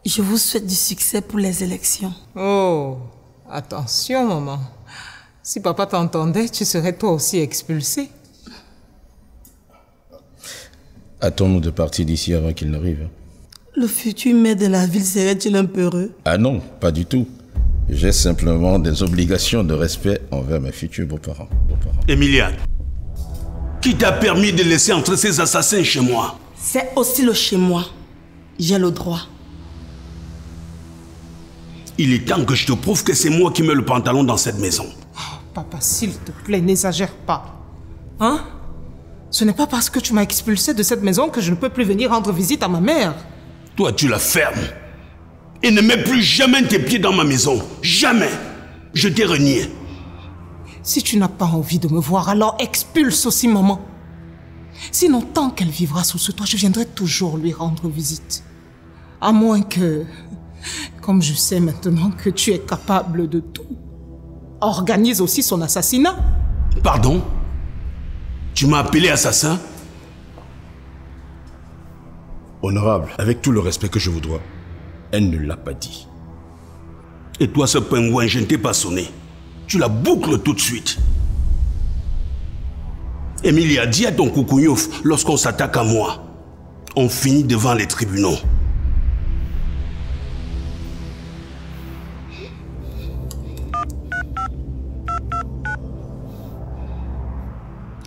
Je vous souhaite du succès pour les élections. Oh, attention, maman. Si papa t'entendait, tu serais toi aussi expulsée. Hâtons-nous de partir d'ici avant qu'il n'arrive. Le futur maire de la ville serait-il un peu heureux? Ah non, pas du tout. J'ai simplement des obligations de respect envers mes futurs beaux-parents. Emilia, qui t'a permis de laisser entrer ces assassins chez moi? C'est aussi le chez moi. J'ai le droit. Il est temps que je te prouve que c'est moi qui mets le pantalon dans cette maison. Oh, papa, s'il te plaît, n'exagère pas. Hein? Ce n'est pas parce que tu m'as expulsé de cette maison que je ne peux plus venir rendre visite à ma mère. Toi, tu la fermes. Et ne mets plus jamais tes pieds dans ma maison. Jamais. Je t'ai renié. Si tu n'as pas envie de me voir, alors expulse aussi maman. Sinon, tant qu'elle vivra sous ce toit, je viendrai toujours lui rendre visite. À moins que, comme je sais maintenant que tu es capable de tout, organise aussi son assassinat. Pardon? Tu m'as appelé assassin? Honorable, avec tout le respect que je vous dois, elle ne l'a pas dit. Et toi, ce pingouin, je ne t'ai pas sonné. Tu la boucles tout de suite. Emilia, dis à ton coucougnouf, lorsqu'on s'attaque à moi, on finit devant les tribunaux.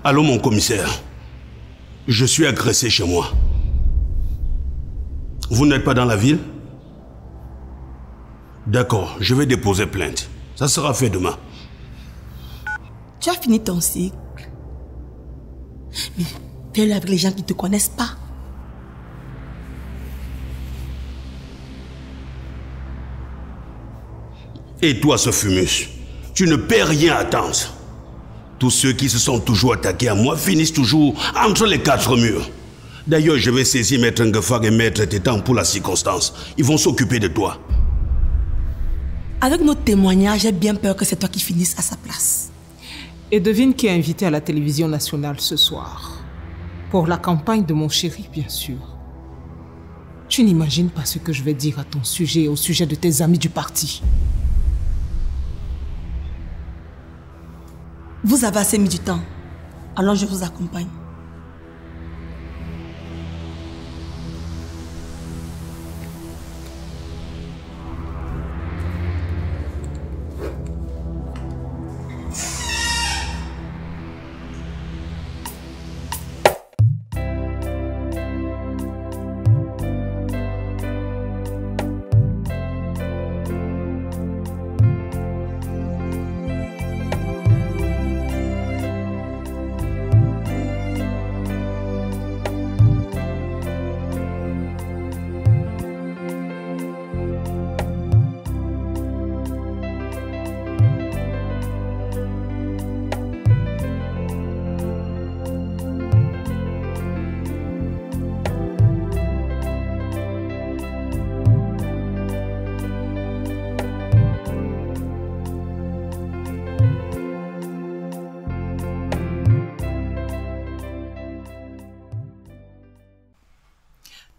Allô, mon commissaire. Je suis agressé chez moi. Vous n'êtes pas dans la ville? D'accord, je vais déposer plainte. Ça sera fait demain. Tu as fini ton cycle. Mais fais-le avec les gens qui ne te connaissent pas. Et toi, ce fumus, tu ne peux rien attendre. Tous ceux qui se sont toujours attaqués à moi finissent toujours entre les quatre murs. D'ailleurs, je vais saisir Maître Ngefag et Maître Tétan pour la circonstance. Ils vont s'occuper de toi. Avec nos témoignages, j'ai bien peur que c'est toi qui finisses à sa place. Et devine qui est invité à la télévision nationale ce soir. Pour la campagne de mon chéri, bien sûr. Tu n'imagines pas ce que je vais dire à ton sujet et au sujet de tes amis du parti. Vous avez assez mis du temps. Alors je vous accompagne.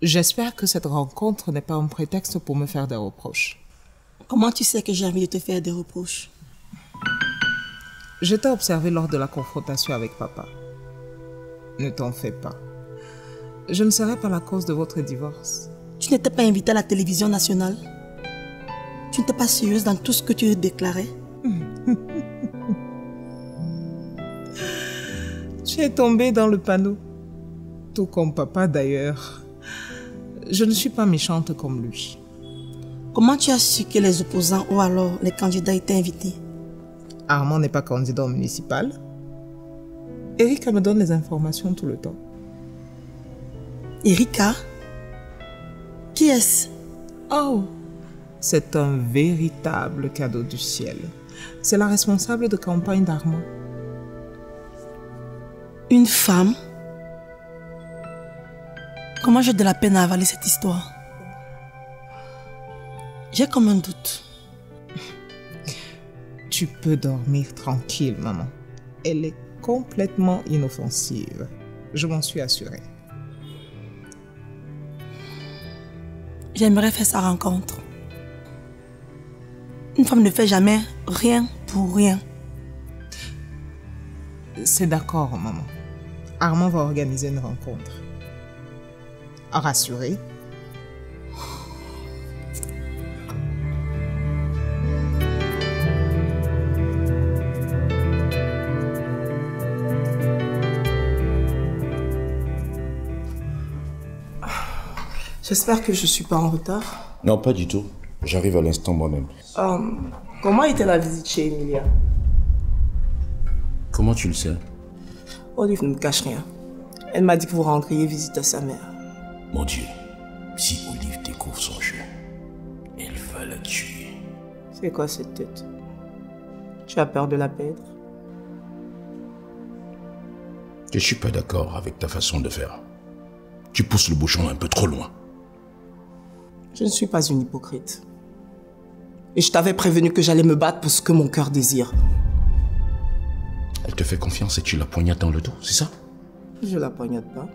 J'espère que cette rencontre n'est pas un prétexte pour me faire des reproches. Comment tu sais que j'ai envie de te faire des reproches? Je t'ai observé lors de la confrontation avec papa. Ne t'en fais pas. Je ne serai pas la cause de votre divorce. Tu n'étais pas invitée à la télévision nationale? Tu n'étais pas sérieuse dans tout ce que tu déclarais? Tu es tombée dans le panneau. Tout comme papa d'ailleurs. Je ne suis pas méchante comme lui. Comment tu as su que les opposants ou alors les candidats étaient invités? Armand n'est pas candidat au municipal. Erika me donne les informations tout le temps. Erika? Qui est-ce? Oh, c'est un véritable cadeau du ciel. C'est la responsable de campagne d'Armand. Une femme? Comment j'ai de la peine à avaler cette histoire? J'ai comme un doute. Tu peux dormir tranquille, maman. Elle est complètement inoffensive. Je m'en suis assurée. J'aimerais faire sa rencontre. Une femme ne fait jamais rien pour rien. C'est d'accord, maman. Armand va organiser une rencontre. Rassurée. J'espère que je suis pas en retard. Non, pas du tout. J'arrive à l'instant moi-même. Comment était la visite chez Emilia? Comment tu le sais? Olive ne me cache rien. Elle m'a dit que vous rentriez visiter sa mère. Mon Dieu, si Olive découvre son jeu, elle va la tuer. C'est quoi cette tête? Tu as peur de la perdre? Je suis pas d'accord avec ta façon de faire. Tu pousses le bouchon un peu trop loin. Je ne suis pas une hypocrite. Et je t'avais prévenu que j'allais me battre pour ce que mon cœur désire. Elle te fait confiance et tu la poignardes dans le dos, c'est ça? Je la poignarde pas.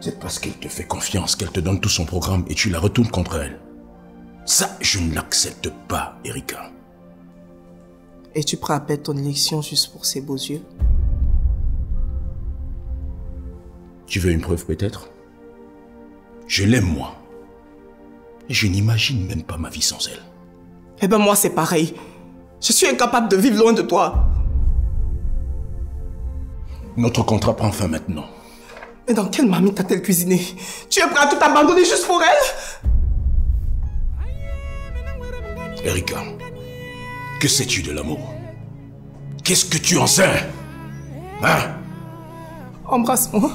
C'est parce qu'elle te fait confiance qu'elle te donne tout son programme et tu la retournes contre elle. Ça, je ne l'accepte pas, Erika. Es-tu prêt à perdre ton élection juste pour ses beaux yeux? Tu veux une preuve peut-être? Je l'aime moi. Et je n'imagine même pas ma vie sans elle. Eh ben moi c'est pareil. Je suis incapable de vivre loin de toi. Notre contrat prend fin maintenant. Mais dans quelle marmite a-t-elle cuisiné? Tu es prêt à tout abandonner juste pour elle? Erika, que sais-tu de l'amour? Qu'est-ce que tu en sais? Hein? Embrasse-moi.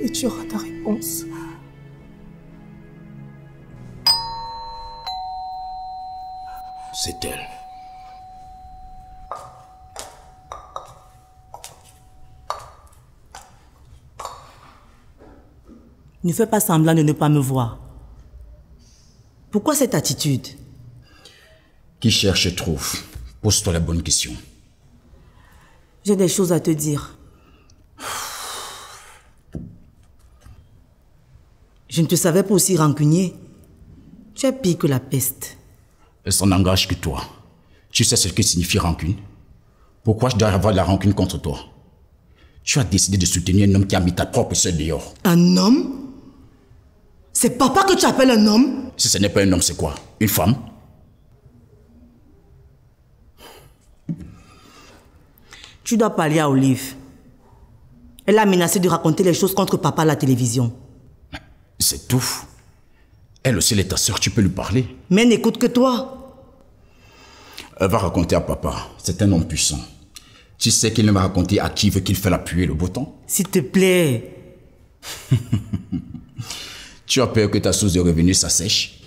Et tu auras ta réponse. C'est elle. Ne fais pas semblant de ne pas me voir. Pourquoi cette attitude? Qui cherche trouve. Pose-toi la bonne question. J'ai des choses à te dire. Je ne te savais pas aussi rancunier. Tu es pire que la peste. Ça n'engage que toi. Tu sais ce que signifie rancune? Pourquoi je dois avoir la rancune contre toi? Tu as décidé de soutenir un homme qui a mis ta propre sœur dehors. Un homme? C'est papa que tu appelles un homme? Si ce n'est pas un homme, c'est quoi? Une femme? Tu dois parler à Olive. Elle a menacé de raconter les choses contre papa à la télévision. C'est tout. Elle aussi, elle est ta sœur, tu peux lui parler. Mais elle n'écoute que toi. Elle va raconter à papa. C'est un homme puissant. Tu sais qu'il ne m'a raconté à qui veut qu'il fait la pluie et le beau temps? S'il te plaît. Tu as peur que ta source de revenus s'assèche?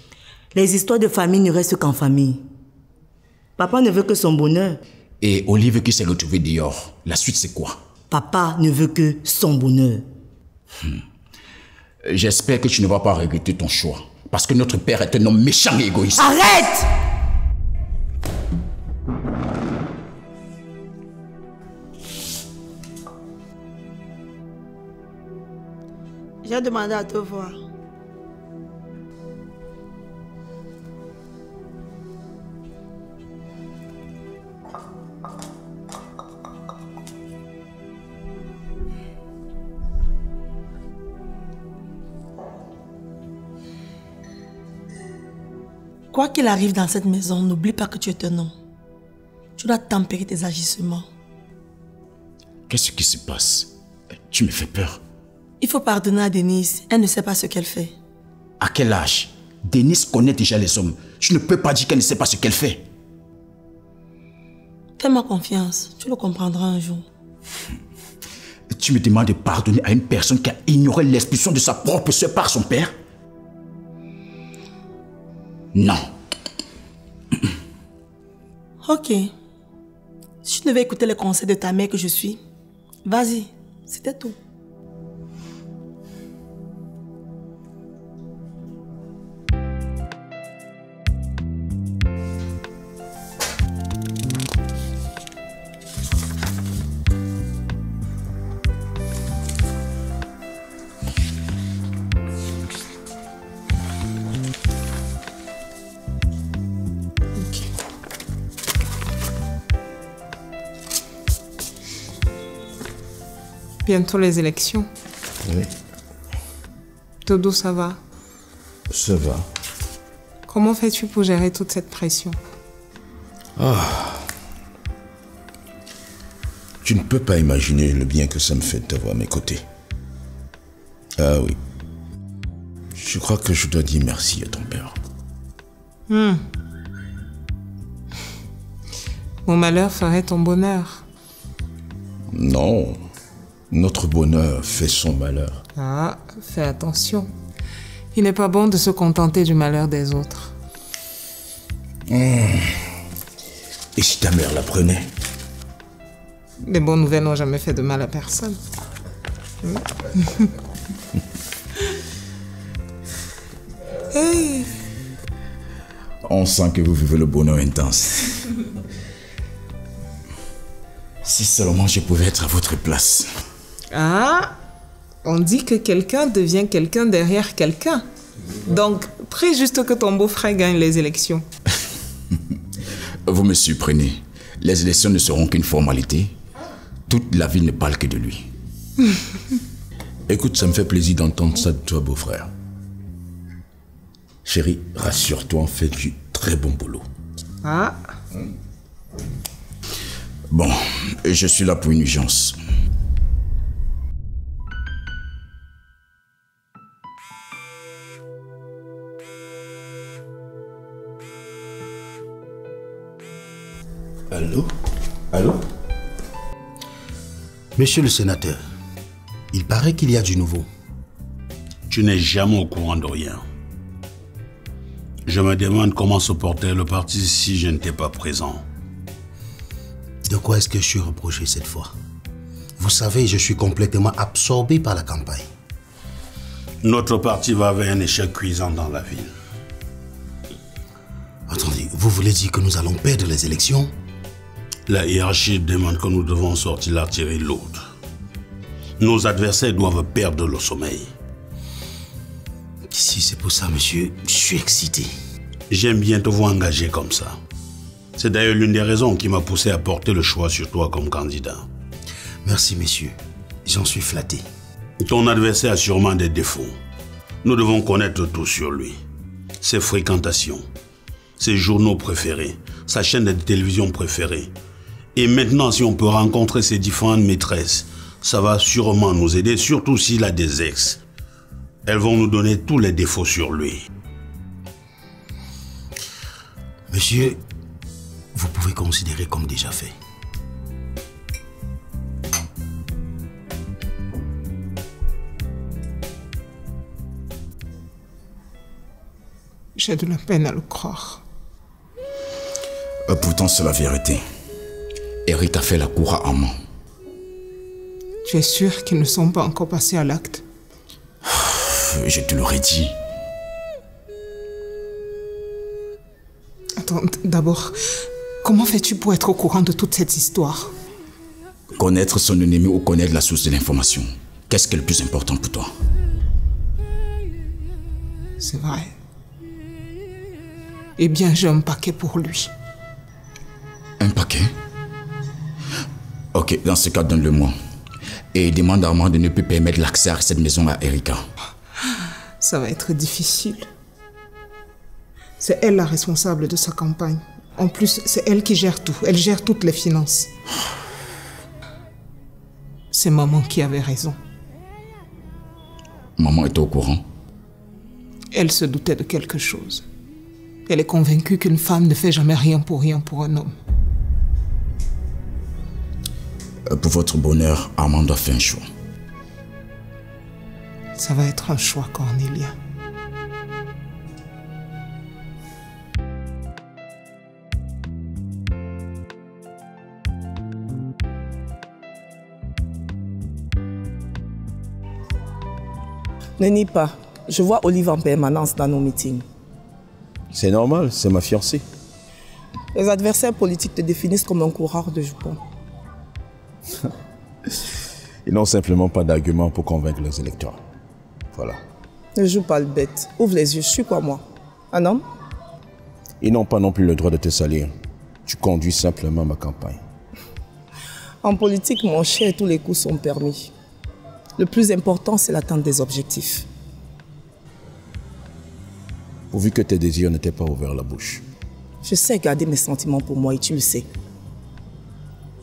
Les histoires de famille ne restent qu'en famille. Papa ne veut que son bonheur. Et Olive qui s'est retrouvée dehors. La suite, c'est quoi? Papa ne veut que son bonheur. J'espère que tu ne vas pas regretter ton choix. Parce que notre père est un homme méchant et égoïste. Arrête! J'ai demandé à te voir. Quoi qu'il arrive dans cette maison, n'oublie pas que tu es un homme. Tu dois tempérer tes agissements. Qu'est-ce qui se passe? Tu me fais peur. Il faut pardonner à Denise. Elle ne sait pas ce qu'elle fait. À quel âge? Denise connaît déjà les hommes. Tu ne peux pas dire qu'elle ne sait pas ce qu'elle fait. Fais-moi confiance. Tu le comprendras un jour. Tu me demandes de pardonner à une personne qui a ignoré l'expulsion de sa propre soeur par son père? Non. Ok. Si tu devais écouter les conseils de ta mère que je suis, vas-y. C'était tout. Bientôt les élections. Oui, Dodo, ça va? ça va. Comment fais-tu pour gérer toute cette pression? Tu ne peux pas imaginer le bien que ça me fait de t'avoir à mes côtés. Ah oui. Je crois que je dois dire merci à ton père. Mon malheur ferait ton bonheur. Non, notre bonheur fait son malheur. Ah, fais attention. Il n'est pas bon de se contenter du malheur des autres. Et si ta mère l'apprenait? Les bonnes nouvelles n'ont jamais fait de mal à personne. Hey. On sent que vous vivez le bonheur intense. Si seulement je pouvais être à votre place. Ah, on dit que quelqu'un devient quelqu'un derrière quelqu'un. Donc, prie juste que ton beau-frère gagne les élections. Vous me surprenez. Les élections ne seront qu'une formalité. Toute la ville ne parle que de lui. Écoute, ça me fait plaisir d'entendre ça de toi, beau-frère. Chérie, rassure-toi, on fait du très bon boulot. Ah, Bon, je suis là pour une urgence. Allô? Allô? Monsieur le sénateur, il paraît qu'il y a du nouveau. Tu n'es jamais au courant de rien. Je me demande comment se portait le parti si je n'étais pas présent. De quoi est-ce que je suis reproché cette fois? Vous savez, je suis complètement absorbé par la campagne. Notre parti va vers un échec cuisant dans la ville. Attendez, vous voulez dire que nous allons perdre les élections? La hiérarchie demande que nous devons sortir l'artillerie lourde. Nos adversaires doivent perdre le sommeil. Si c'est pour ça, monsieur, je suis excité. J'aime bien te voir engagé comme ça. C'est d'ailleurs l'une des raisons qui m'a poussé à porter le choix sur toi comme candidat. Merci, messieurs. J'en suis flatté. Ton adversaire a sûrement des défauts. Nous devons connaître tout sur lui. Ses fréquentations, ses journaux préférés, sa chaîne de télévision préférée. Et maintenant, si on peut rencontrer ses différentes maîtresses, ça va sûrement nous aider, surtout s'il a des ex. Elles vont nous donner tous les défauts sur lui. Monsieur, vous pouvez considérer comme déjà fait. j'ai de la peine à le croire. Pourtant, c'est la vérité. Eric a fait la cour à Armand. Tu es sûr qu'ils ne sont pas encore passés à l'acte? Je te l'aurais dit. Attends, d'abord, comment fais-tu pour être au courant de toute cette histoire? Connaître son ennemi ou connaître la source de l'information. Qu'est-ce qui est le plus important pour toi? C'est vrai. Eh bien, j'ai un paquet pour lui. Un paquet? Ok, dans ce cas, donne-le-moi. Et demande à Armand de ne plus permettre l'accès à cette maison à Erika. Ça va être difficile. C'est elle la responsable de sa campagne. En plus, c'est elle qui gère tout. Elle gère toutes les finances. C'est maman qui avait raison. Maman était au courant? Elle se doutait de quelque chose. Elle est convaincue qu'une femme ne fait jamais rien pour un homme. Pour votre bonheur, Armand doit faire un choix. Ça va être un choix, Cornelia. Ne nie pas. Je vois Olive en permanence dans nos meetings. C'est normal, c'est ma fiancée. Les adversaires politiques te définissent comme un coureur de jupons. Ils n'ont simplement pas d'argument pour convaincre leurs électeurs. Voilà. Ne joue pas le bête. Ouvre les yeux, je suis quoi moi? Un homme? Ils n'ont pas non plus le droit de te salir. Tu conduis simplement ma campagne. En politique, mon cher, tous les coups sont permis. Le plus important, c'est l'atteinte des objectifs. Pourvu que tes désirs n'étaient pas ouverts la bouche. Je sais garder mes sentiments pour moi et tu le sais.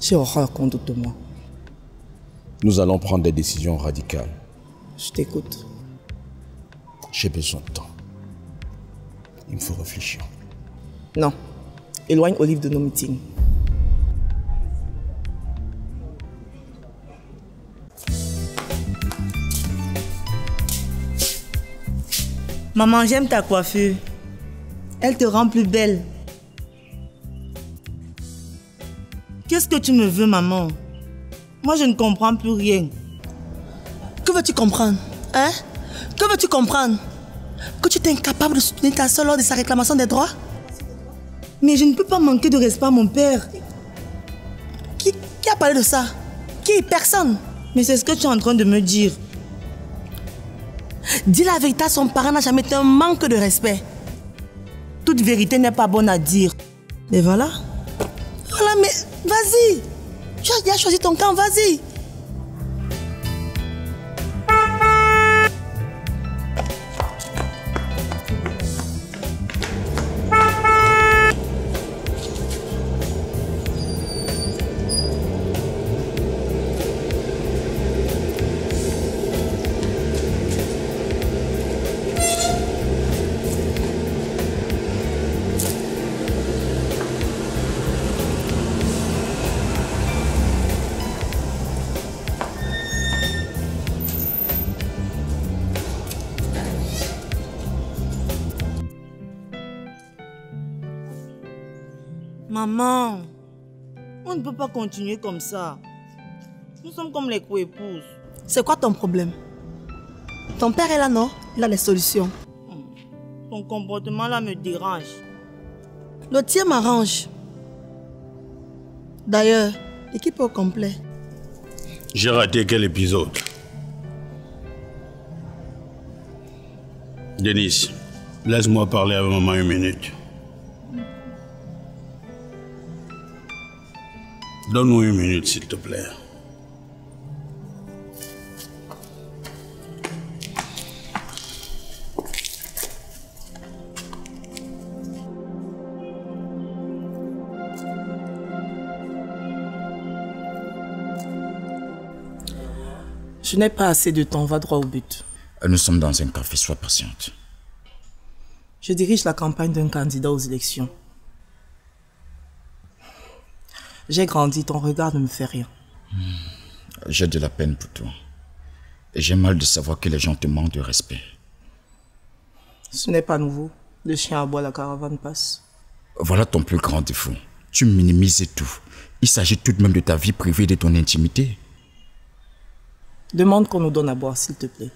J'ai horreur qu'on doute de moi. Nous allons prendre des décisions radicales. Je t'écoute. J'ai besoin de temps. Il me faut réfléchir. Non. Éloigne Olive de nos meetings. Maman, j'aime ta coiffure. Elle te rend plus belle. Qu'est-ce que tu me veux, maman? Moi, je ne comprends plus rien. Que veux-tu comprendre? Hein? Que veux-tu comprendre? Que tu es incapable de soutenir ta soeur lors de sa réclamation des droits? Mais je ne peux pas manquer de respect à mon père. Qui a parlé de ça? Qui? Personne. Mais c'est ce que tu es en train de me dire. Dis la vérité, son parent n'a jamais été un manque de respect. Toute vérité n'est pas bonne à dire. Mais voilà. Voilà, mais vas-y. Tu as déjà choisi ton camp, vas-y. Maman, on ne peut pas continuer comme ça. Nous sommes comme les co-épouses. C'est quoi ton problème? Ton père est là, non? Il a les solutions. Ton comportement là me dérange. Le tien m'arrange. D'ailleurs, l'équipe est au complet. J'ai raté quel épisode? Denis, laisse-moi parler avec maman une minute. Donne-nous une minute, s'il te plaît. Je n'ai pas assez de temps, va droit au but. Nous sommes dans un café, sois patiente. Je dirige la campagne d'un candidat aux élections. J'ai grandi, ton regard ne me fait rien. J'ai de la peine pour toi. Et j'ai mal de savoir que les gens te manquent de respect. Ce n'est pas nouveau. Le chien aboie, la caravane passe. Voilà ton plus grand défaut. Tu minimises tout. Il s'agit tout de même de ta vie privée et de ton intimité. Demande qu'on nous donne à boire, s'il te plaît.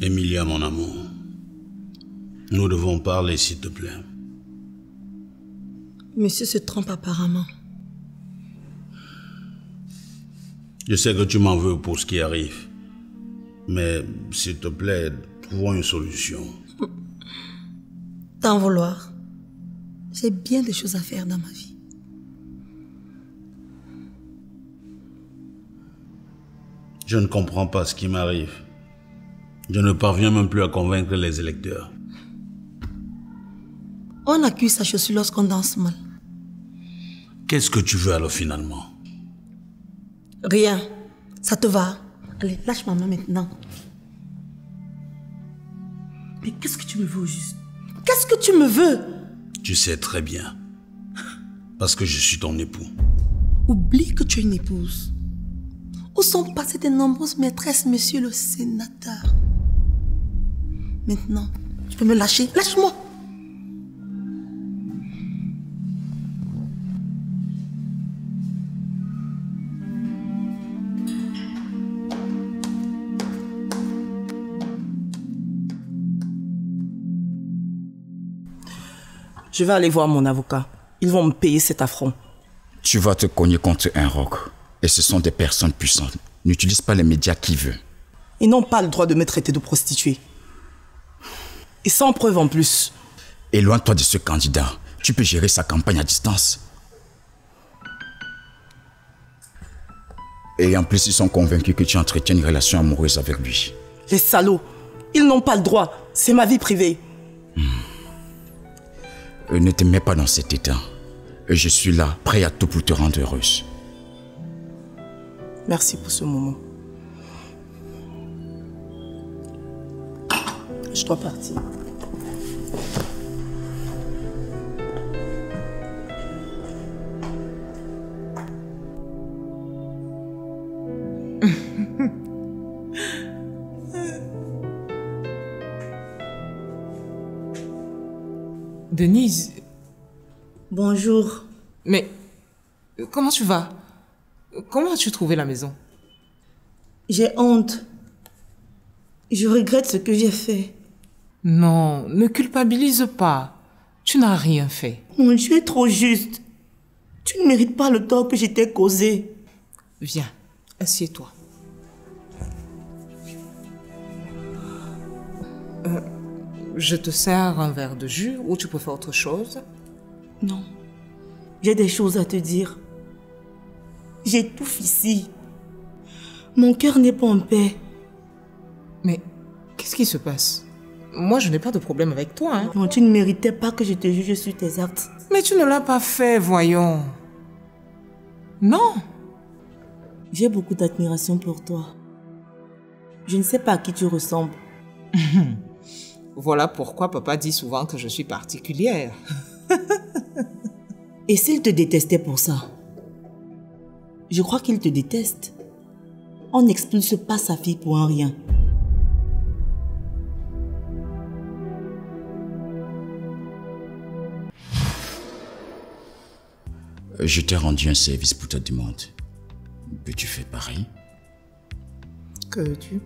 Emilia, mon amour, nous devons parler, s'il te plaît. Monsieur se trompe apparemment. Je sais que tu m'en veux pour ce qui arrive. Mais, s'il te plaît, trouvons une solution. T'en vouloir. J'ai bien des choses à faire dans ma vie. Je ne comprends pas ce qui m'arrive. Je ne parviens même plus à convaincre les électeurs. On accuse sa chaussure lorsqu'on danse mal. Qu'est-ce que tu veux alors finalement? Rien. Ça te va? Allez, lâche ma main maintenant. Mais qu'est-ce que tu me veux au juste? Qu'est-ce que tu me veux? Tu sais très bien. Parce que je suis ton époux. Oublie que tu es une épouse. Où sont passées tes nombreuses maîtresses, monsieur le sénateur? Maintenant, tu peux me lâcher? Lâche-moi! Je vais aller voir mon avocat. Ils vont me payer cet affront. Tu vas te cogner contre un roc. Et ce sont des personnes puissantes. N'utilise pas les médias qui veut. Ils n'ont pas le droit de me traiter de prostituée. Et sans preuve en plus. Éloigne-toi de ce candidat. Tu peux gérer sa campagne à distance. Et en plus, ils sont convaincus que tu entretiens une relation amoureuse avec lui. Les salauds, ils n'ont pas le droit. C'est ma vie privée. Ne te mets pas dans cet état. Je suis là, prêt à tout pour te rendre heureuse. Merci pour ce moment. Je dois partir. Denise. Bonjour. Mais comment tu vas? Comment as-tu trouvé la maison? J'ai honte. Je regrette ce que j'ai fait. Non, ne culpabilise pas. Tu n'as rien fait. Mon Dieu est trop juste. Tu ne mérites pas le tort que je t'ai causé. Viens, assieds-toi. Je te sers un verre de jus ou tu peux faire autre chose? Non. J'ai des choses à te dire. J'étouffe ici. Mon cœur n'est pas en paix. Mais qu'est-ce qui se passe? Moi, je n'ai pas de problème avec toi. Hein? Non, tu ne méritais pas que je te juge sur tes actes. Mais tu ne l'as pas fait, voyons. Non. J'ai beaucoup d'admiration pour toi. Je ne sais pas à qui tu ressembles. Voilà pourquoi papa dit souvent que je suis particulière. Et s'il te détestait pour ça? Je crois qu'il te déteste. On n'expulse pas sa fille pour un rien. Je t'ai rendu un service pour ta demande. Peux-tu faire pareil? Que veux-tu?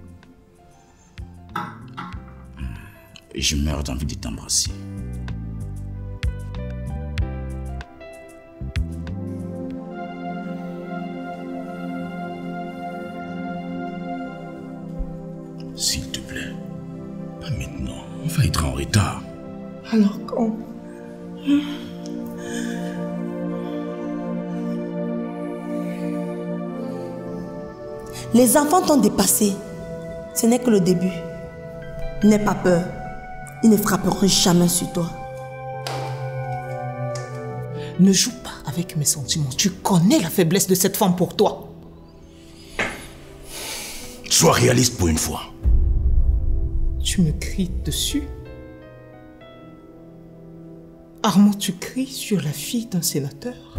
Je meurs d'envie de t'embrasser. S'il te plaît. Pas maintenant. On va être en retard. Alors quand? Les enfants t'ont dépassé. Ce n'est que le début. N'aie pas peur. Ils ne frapperont jamais sur toi. Ne joue pas avec mes sentiments. Tu connais la faiblesse de cette femme pour toi. Sois réaliste pour une fois. Tu me cries dessus. Armand, tu cries sur la fille d'un sénateur.